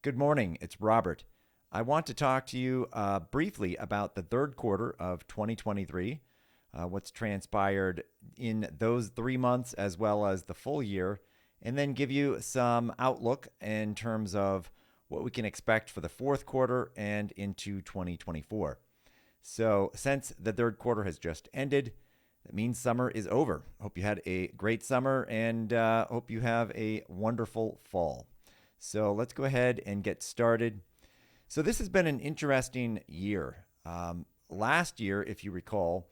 Good morning. It's Robert. I want to talk to you briefly about the third quarter of 2023, what's transpired in those 3 months as well as the full year, and then give you some outlook in terms of what we can expect for the fourth quarter and into 2024. So, since the third quarter has just ended, that means summer is over. Hope you had a great summer and hope you have a wonderful fall. So let's go ahead and get started. So this has been an interesting year. Last year, if you recall,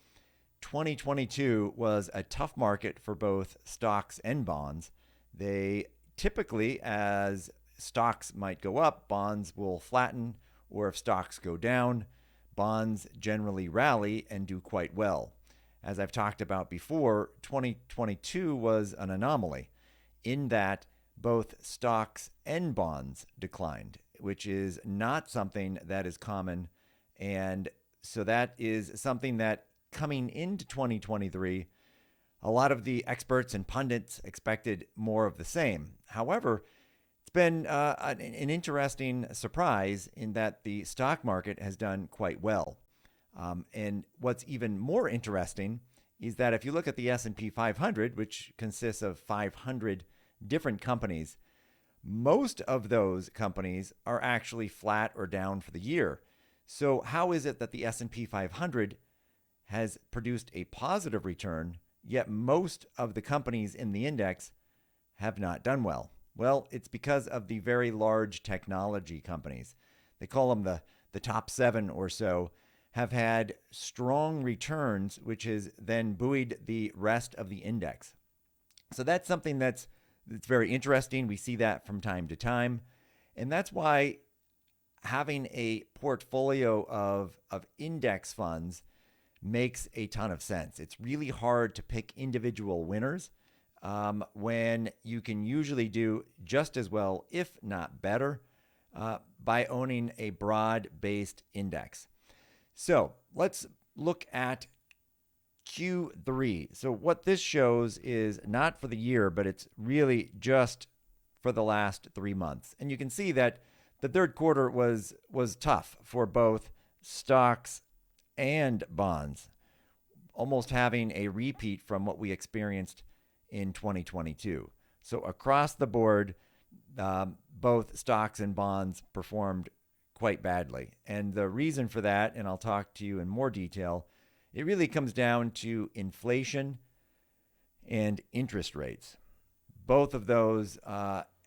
2022 was a tough market for both stocks and bonds. They typically, as stocks might go up, bonds will flatten, or if stocks go down, bonds generally rally and do quite well. As I've talked about before, 2022 was an anomaly in that both stocks and bonds declined, which is not something that is common. And so that is something that coming into 2023, a lot of the experts and pundits expected more of the same. However, it's been an interesting surprise in that the stock market has done quite well. And what's even more interesting is that if you look at the S&P 500, which consists of 500 different companies, most of those companies are actually flat or down for the year. So how is it that the S&P 500 has produced a positive return, yet most of the companies in the index have not done well? Well, it's because of the very large technology companies. They call them the top seven or so, have had strong returns, which has then buoyed the rest of the index. So that's something that's very interesting. We see that from time to time. And that's why having a portfolio of index funds makes a ton of sense. It's really hard to pick individual winners when you can usually do just as well, if not better, by owning a broad-based index. So let's look at Q3. So what this shows is not for the year, but it's really just for the last 3 months. And you can see that the third quarter was tough for both stocks and bonds, almost having a repeat from what we experienced in 2022. So across the board, both stocks and bonds performed quite badly. And the reason for that, and I'll talk to you in more detail, it really comes down to inflation and interest rates. Both of those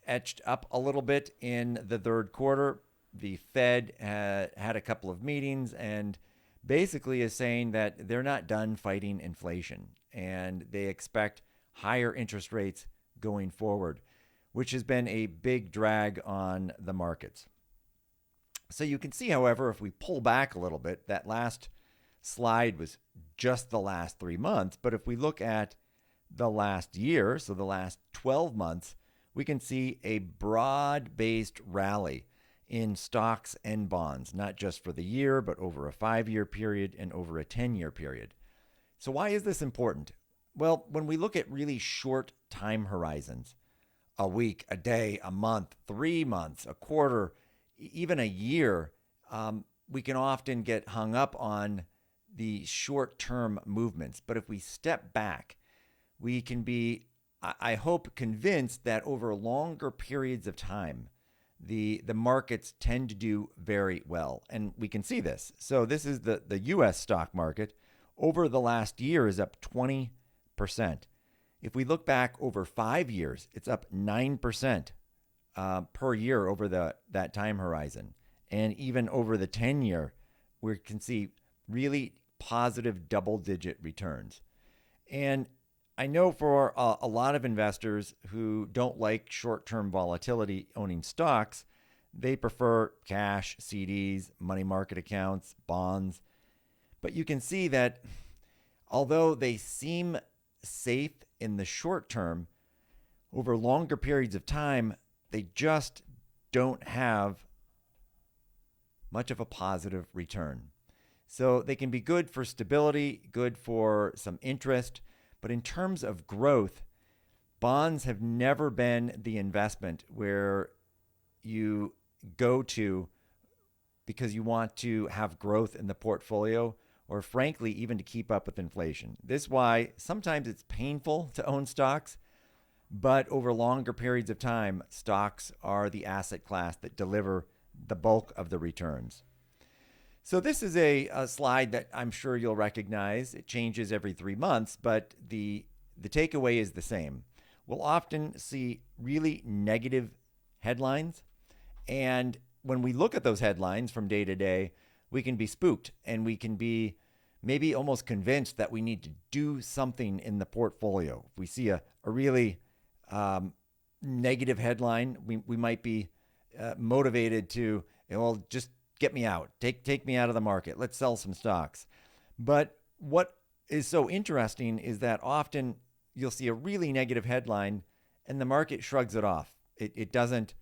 etched up a little bit in the third quarter. The Fed had a couple of meetings and basically is saying that they're not done fighting inflation and they expect higher interest rates going forward, which has been a big drag on the markets. So you can see, however, if we pull back a little bit, that last slide was just the last 3 months. But if we look at the last year, so the last 12 months, we can see a broad-based rally in stocks and bonds, not just for the year, but over a 5-year period and over a 10-year period. So why is this important? Well, when we look at really short time horizons, a week, a day, a month, 3 months, a quarter, even a year, we can often get hung up on the short-term movements. But if we step back, we can be, I hope, convinced that over longer periods of time, the markets tend to do very well. And we can see this. So this is the U.S. stock market. Over the last year is up 20%. If we look back over 5 years, it's up 9%. Per year over that time horizon. And even over the 10-year, we can see really positive double-digit returns. And I know for a lot of investors who don't like short-term volatility owning stocks, they prefer cash, CDs, money market accounts, bonds. But you can see that although they seem safe in the short term, over longer periods of time, they just don't have much of a positive return. So they can be good for stability, good for some interest, but in terms of growth, bonds have never been the investment where you go to because you want to have growth in the portfolio, or frankly, even to keep up with inflation. This is why sometimes it's painful to own stocks, but over longer periods of time, stocks are the asset class that deliver the bulk of the returns. So this is a slide that I'm sure you'll recognize. It changes every 3 months, but the takeaway is the same. We'll often see really negative headlines, and when we look at those headlines from day to day, we can be spooked and we can be maybe almost convinced that we need to do something in the portfolio. If we see a really negative headline, we might be motivated to, well, just get me out, take me out of the market. Let's sell some stocks. But what is so interesting is that often you'll see a really negative headline and the market shrugs it off. It doesn't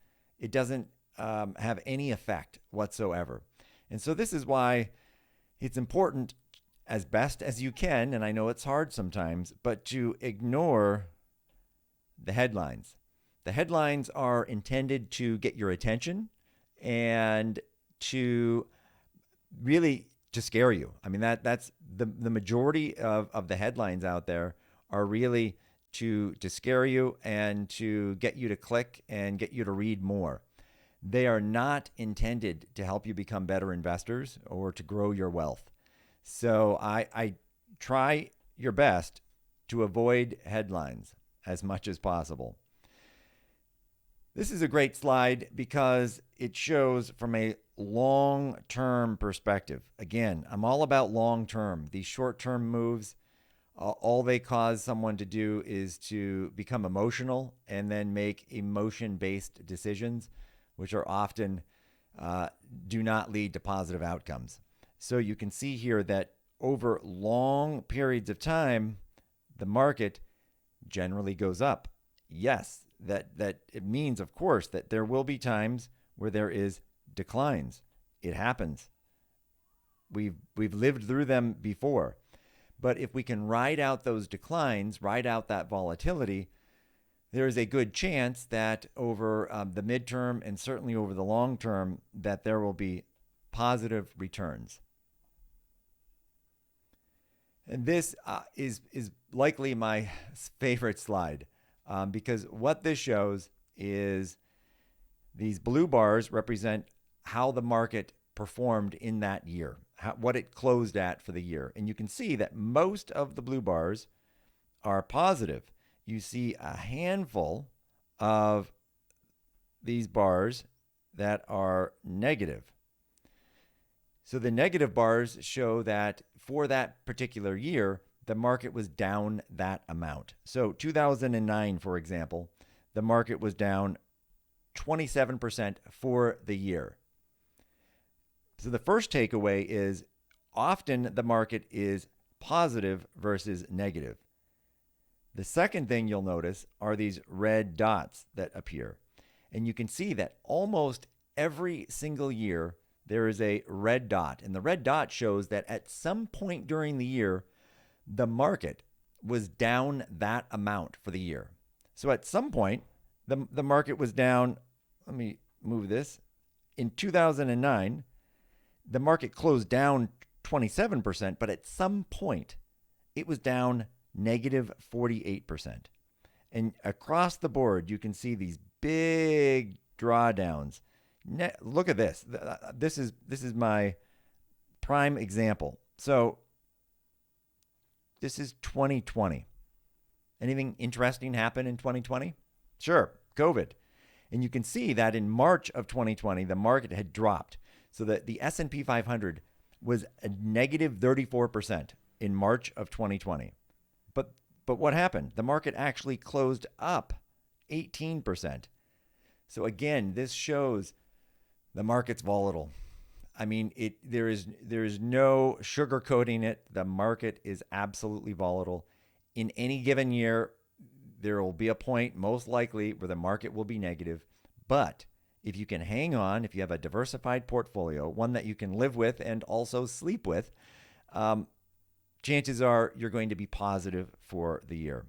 have any effect whatsoever. And so this is why it's important, as best as you can, and I know it's hard sometimes, but to ignore the headlines. The headlines are intended to get your attention and to really to scare you. I mean, that's the majority of the headlines out there are really to scare you and to get you to click and get you to read more. They are not intended to help you become better investors or to grow your wealth. So I try your best to avoid headlines as much as possible. This is a great slide because it shows from a long-term perspective. Again, I'm all about long-term. These short-term moves, all they cause someone to do is to become emotional and then make emotion-based decisions, which are often do not lead to positive outcomes. So you can see here that over long periods of time, the market generally goes up. Yes, that it means, of course, that there will be times where there is declines. It happens. We've lived through them before. But if we can ride out those declines, ride out that volatility, there is a good chance that over the midterm and certainly over the long term, that there will be positive returns. And this is likely my favorite slide because what this shows is these blue bars represent how the market performed in that year, what it closed at for the year. And you can see that most of the blue bars are positive. You see a handful of these bars that are negative. So the negative bars show that for that particular year, the market was down that amount. So 2009, for example, the market was down 27% for the year. So the first takeaway is often the market is positive versus negative. The second thing you'll notice are these red dots that appear. And you can see that almost every single year there is a red dot. And the red dot shows that at some point during the year, the market was down that amount for the year. So at some point, the market was down. Let me move this. In 2009, the market closed down 27%, but at some point, it was down negative 48%. And across the board, you can see these big drawdowns. Look at this. This is my prime example. So this is 2020. Anything interesting happen in 2020? Sure, COVID. And you can see that in March of 2020, the market had dropped. So that the S&P 500 was a negative 34% in March of 2020. But what happened? The market actually closed up 18%. So again, this shows the market's volatile. I mean, there is no sugarcoating it. The market is absolutely volatile. In any given year, there will be a point, most likely, where the market will be negative. But if you can hang on, if you have a diversified portfolio, one that you can live with and also sleep with, chances are you're going to be positive for the year.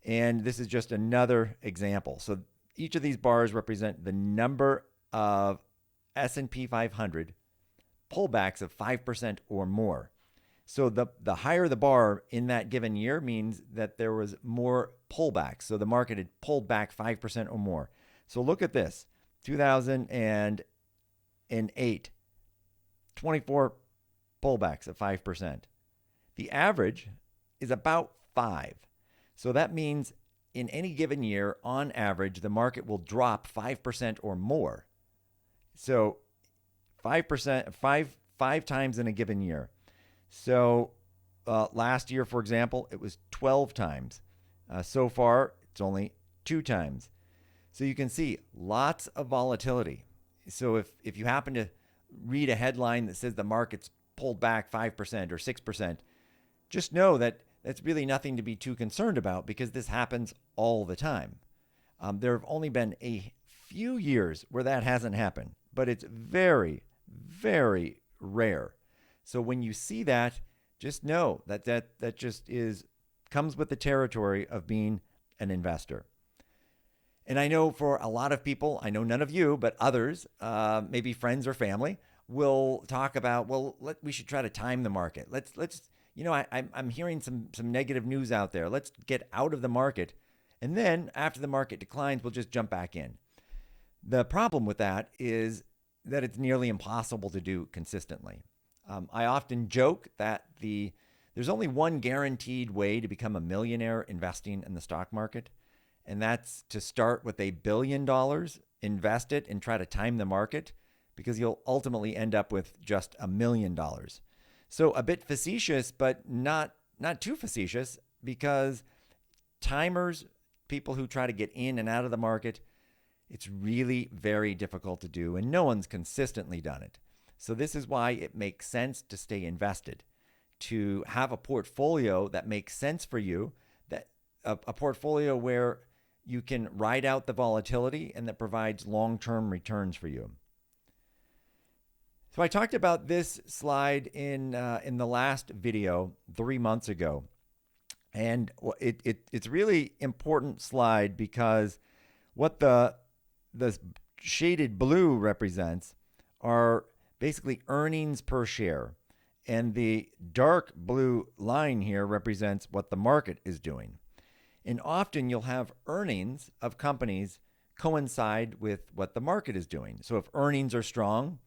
And this is just another example. So each of these bars represent the number of S&P 500 pullbacks of 5% or more. So the higher the bar in that given year means that there was more pullbacks. So the market had pulled back 5% or more. So look at this, 2008, 24 pullbacks of 5%. The average is about 5. So that means in any given year, on average, the market will drop 5% or more. So 5%, five times in a given year. So last year, for example, it was 12 times. So far, it's only 2 times. So you can see lots of volatility. So if you happen to read a headline that says the market's pulled back 5% or 6%, just know that that's really nothing to be too concerned about because this happens all the time. There have only been a few years where that hasn't happened, but it's very, very rare. So when you see that, just know that just comes with the territory of being an investor. And I know for a lot of people, I know none of you, but others, maybe friends or family, will talk about, well, we should try to time the market. Let's I'm hearing some negative news out there. Let's get out of the market. And then after the market declines, we'll just jump back in. The problem with that is that it's nearly impossible to do consistently. I often joke that there's only one guaranteed way to become a millionaire investing in the stock market, and that's to start with $1 billion, invest it, and try to time the market, because you'll ultimately end up with just $1 million. So a bit facetious, but not too facetious, because timers, people who try to get in and out of the market, it's really very difficult to do, and no one's consistently done it. So this is why it makes sense to stay invested, to have a portfolio that makes sense for you, that a portfolio where you can ride out the volatility and that provides long-term returns for you. So I talked about this slide in the last video 3 months ago, and it's really important slide because what the shaded blue represents are basically earnings per share, and the dark blue line here represents what the market is doing. And often you'll have earnings of companies coincide with what the market is doing. So if earnings are strong,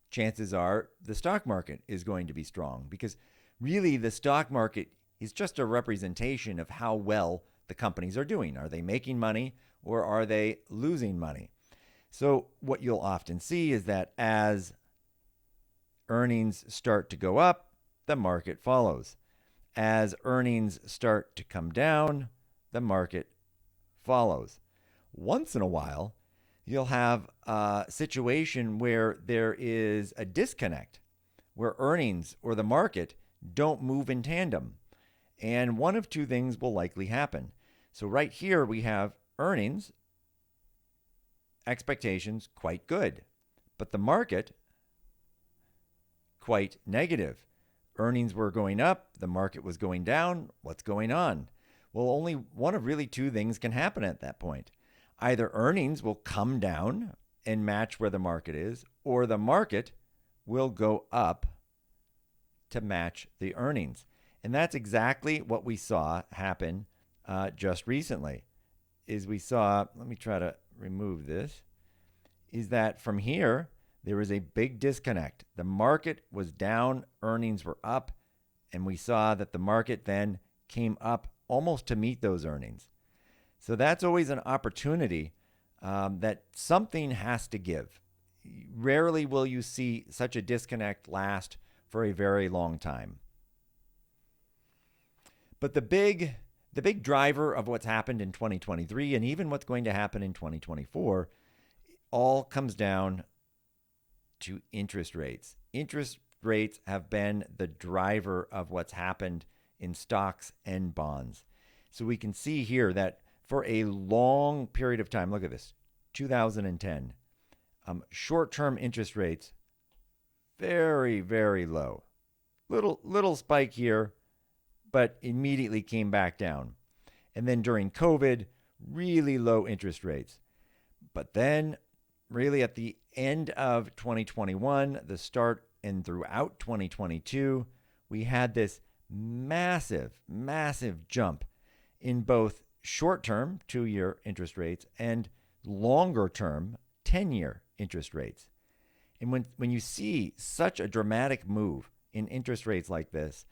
chances are the stock market is going to be strong, because really the stock market is just a representation of how well the companies are doing. Are they making money or are they losing money? So what you'll often see is that as earnings start to go up, the market follows. As earnings start to come down, the market follows. Once in a while, you'll have a situation where there is a disconnect, where earnings or the market don't move in tandem. And one of two things will likely happen. So right here we have earnings expectations quite good, but the market quite negative. Earnings were going up, the market was going down. What's going on? Well, only one of really two things can happen at that point. Either earnings will come down and match where the market is, or the market will go up to match the earnings. And that's exactly what we saw happen just recently. Is we saw, let me try to remove this, is that from here, there was a big disconnect. The market was down, earnings were up, and we saw that the market then came up almost to meet those earnings. So that's always an opportunity that something has to give. Rarely will you see such a disconnect last for a very long time. But the big driver of what's happened in 2023 and even what's going to happen in 2024 all comes down to interest rates. Interest rates have been the driver of what's happened in stocks and bonds. So we can see here that for a long period of time, look at this, 2010, short-term interest rates, very, very low. Little spike here, but immediately came back down. And then during COVID, really low interest rates. But then really at the end of 2021, the start and throughout 2022, we had this massive jump in both short term 2 year interest rates and longer term 10-year interest rates. And when you see such a dramatic move in interest rates like this,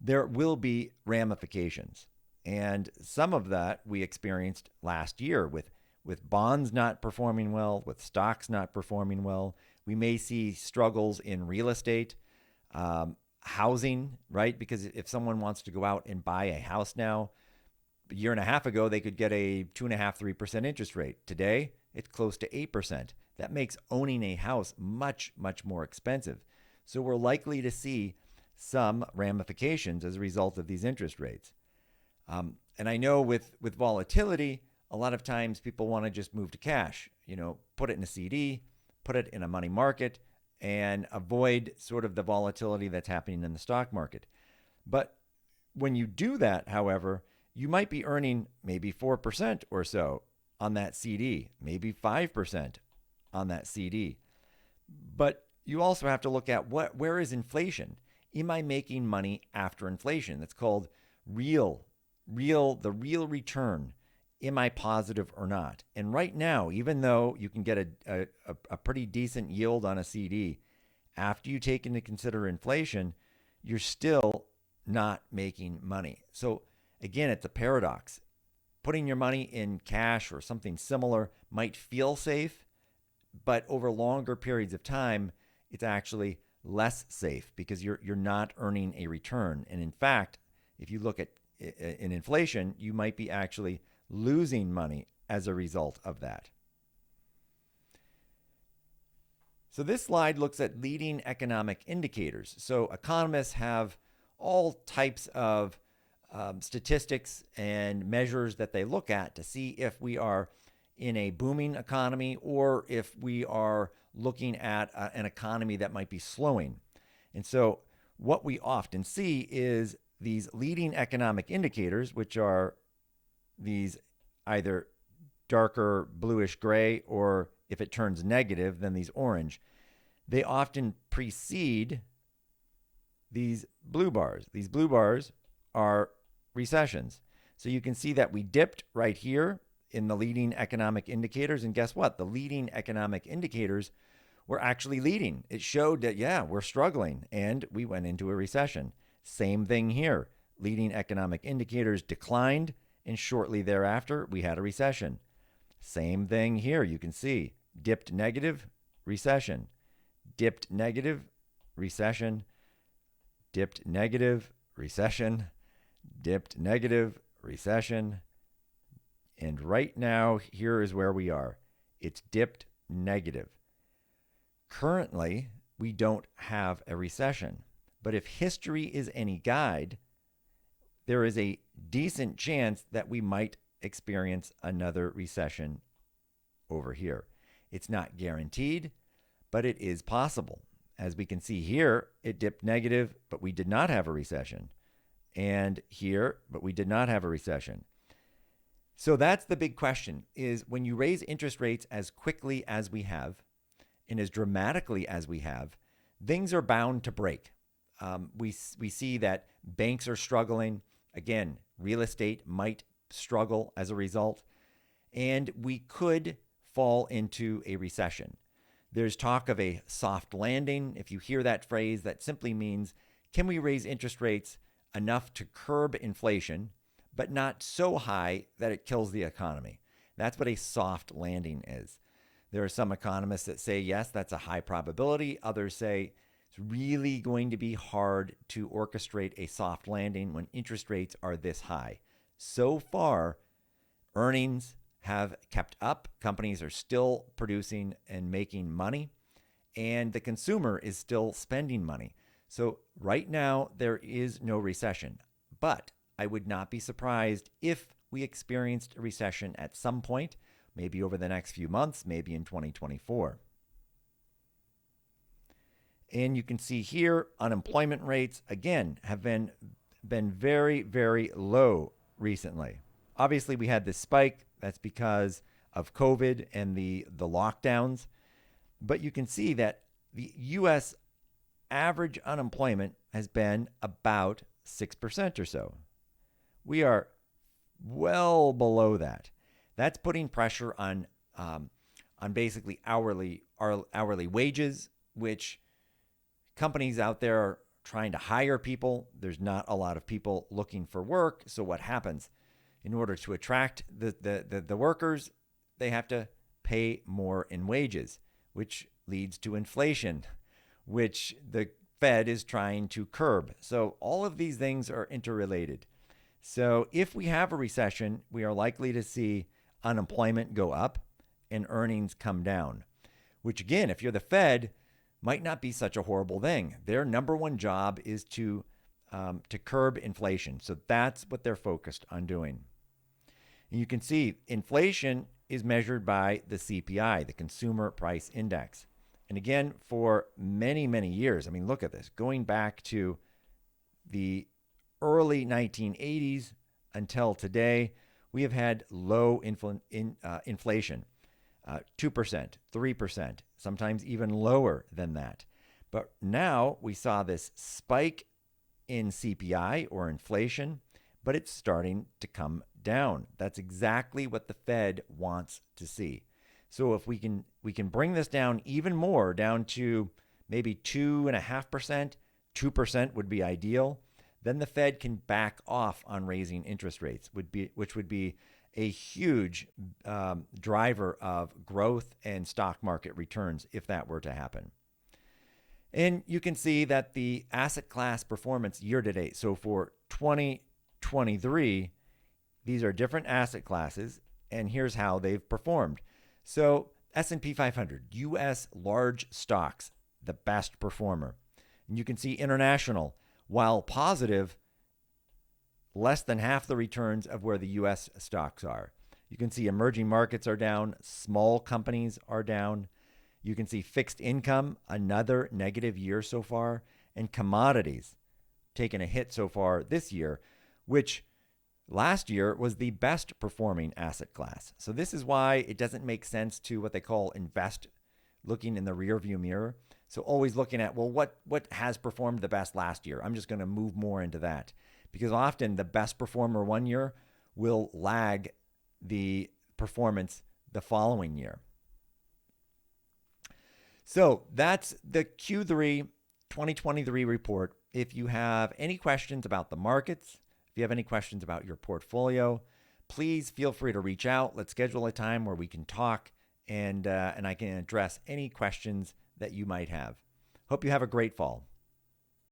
there will be ramifications. And some of that we experienced last year with bonds not performing well, with stocks not performing well. We may see struggles in real estate, housing, right? Because if someone wants to go out and buy a house now, a year and a half ago, they could get a 2.5%, 3% interest rate. Today, it's close to 8%. That makes owning a house much more expensive. So we're likely to see some ramifications as a result of these interest rates. And I know with volatility, a lot of times people want to just move to cash, put it in a CD, put it in a money market, and avoid sort of the volatility that's happening in the stock market. But when you do that, however, you might be earning maybe 4% or so on that CD, maybe 5% on that CD. But you also have to look at where is inflation? Am I making money after inflation? That's called the real return. Am I positive or not? And right now, even though you can get a pretty decent yield on a CD, after you take into consider inflation, you're still not making money. So again, it's a paradox. Putting your money in cash or something similar might feel safe, but over longer periods of time, it's actually less safe because you're not earning a return. And in fact, if you look at in inflation, you might be actually losing money as a result of that. So this slide looks at leading economic indicators. So economists have all types of statistics and measures that they look at to see if we are in a booming economy or if we are looking at an economy that might be slowing. And so what we often see is these leading economic indicators, which are these either darker bluish gray, or if it turns negative, then these orange. They often precede these blue bars. These blue bars are recessions. So you can see that we dipped right here in the leading economic indicators. And guess what? The leading economic indicators were actually leading. It showed that, yeah, we're struggling and we went into a recession. Same thing here. Leading economic indicators declined, and shortly thereafter, we had a recession. Same thing here. You can see dipped negative, recession. Dipped negative, recession. Dipped negative, recession. Dipped negative, recession. And right now, here is where we are. It's dipped negative. Currently, we don't have a recession. But if history is any guide, there is a decent chance that we might experience another recession over here. It's not guaranteed, but it is possible. As we can see here, it dipped negative, but we did not have a recession. And here, but we did not have a recession. So that's the big question, is when you raise interest rates as quickly as we have and as dramatically as we have, things are bound to break. We see that banks are struggling. Again, real estate might struggle as a result, and we could fall into a recession. There's talk of a soft landing. If you hear that phrase, that simply means, can we raise interest rates enough to curb inflation, but not so high that it kills the economy? That's what a soft landing is. There are some economists that say, yes, that's a high probability. Others say it's really going to be hard to orchestrate a soft landing when interest rates are this high. So far, earnings have kept up. Companies are still producing and making money, and the consumer is still spending money. So right now, there is no recession, but I would not be surprised if we experienced a recession at some point, maybe over the next few months, maybe in 2024. And you can see here, unemployment rates, again, have been very, very low recently. Obviously, we had this spike. That's because of COVID and the lockdowns. But you can see that the U.S. average unemployment has been about 6% or so. We are well below that. That's putting pressure on basically hourly wages, which companies out there are trying to hire people. There's not a lot of people looking for work. So what happens? In order to attract the workers, they have to pay more in wages, which leads to inflation, which the Fed is trying to curb. So all of these things are interrelated. So if we have a recession, we are likely to see unemployment go up and earnings come down, which again, if you're the Fed, might not be such a horrible thing. Their number one job is to curb inflation. So that's what they're focused on doing. And you can see inflation is measured by the CPI, the Consumer Price Index. And again, for many, many years, I mean, look at this, going back to the early 1980s until today, we have had low inflation, 2%, 3%, sometimes even lower than that. But now we saw this spike in CPI or inflation, but it's starting to come down. That's exactly what the Fed wants to see. So if we can bring this down even more, down to maybe 2.5%, 2% would be ideal. Then the Fed can back off on raising interest rates, which would be a huge driver of growth and stock market returns if that were to happen. And you can see that the asset class performance year to date. So for 2023, these are different asset classes, and here's how they've performed. So S&P 500, U.S. large stocks, the best performer. And you can see international, while positive, less than half the returns of where the U.S. stocks are. You can see emerging markets are down, small companies are down. You can see fixed income, another negative year so far, and commodities taking a hit so far this year, which last year was the best performing asset class. So this is why it doesn't make sense to what they call invest looking in the rearview mirror. So always looking at, well, what has performed the best last year? I'm just going to move more into that, because often the best performer one year will lag the performance the following year. So that's the Q3 2023 report. If you have any questions about the markets, if you have any questions about your portfolio, please feel free to reach out. Let's schedule a time where we can talk and I can address any questions that you might have. Hope you have a great fall.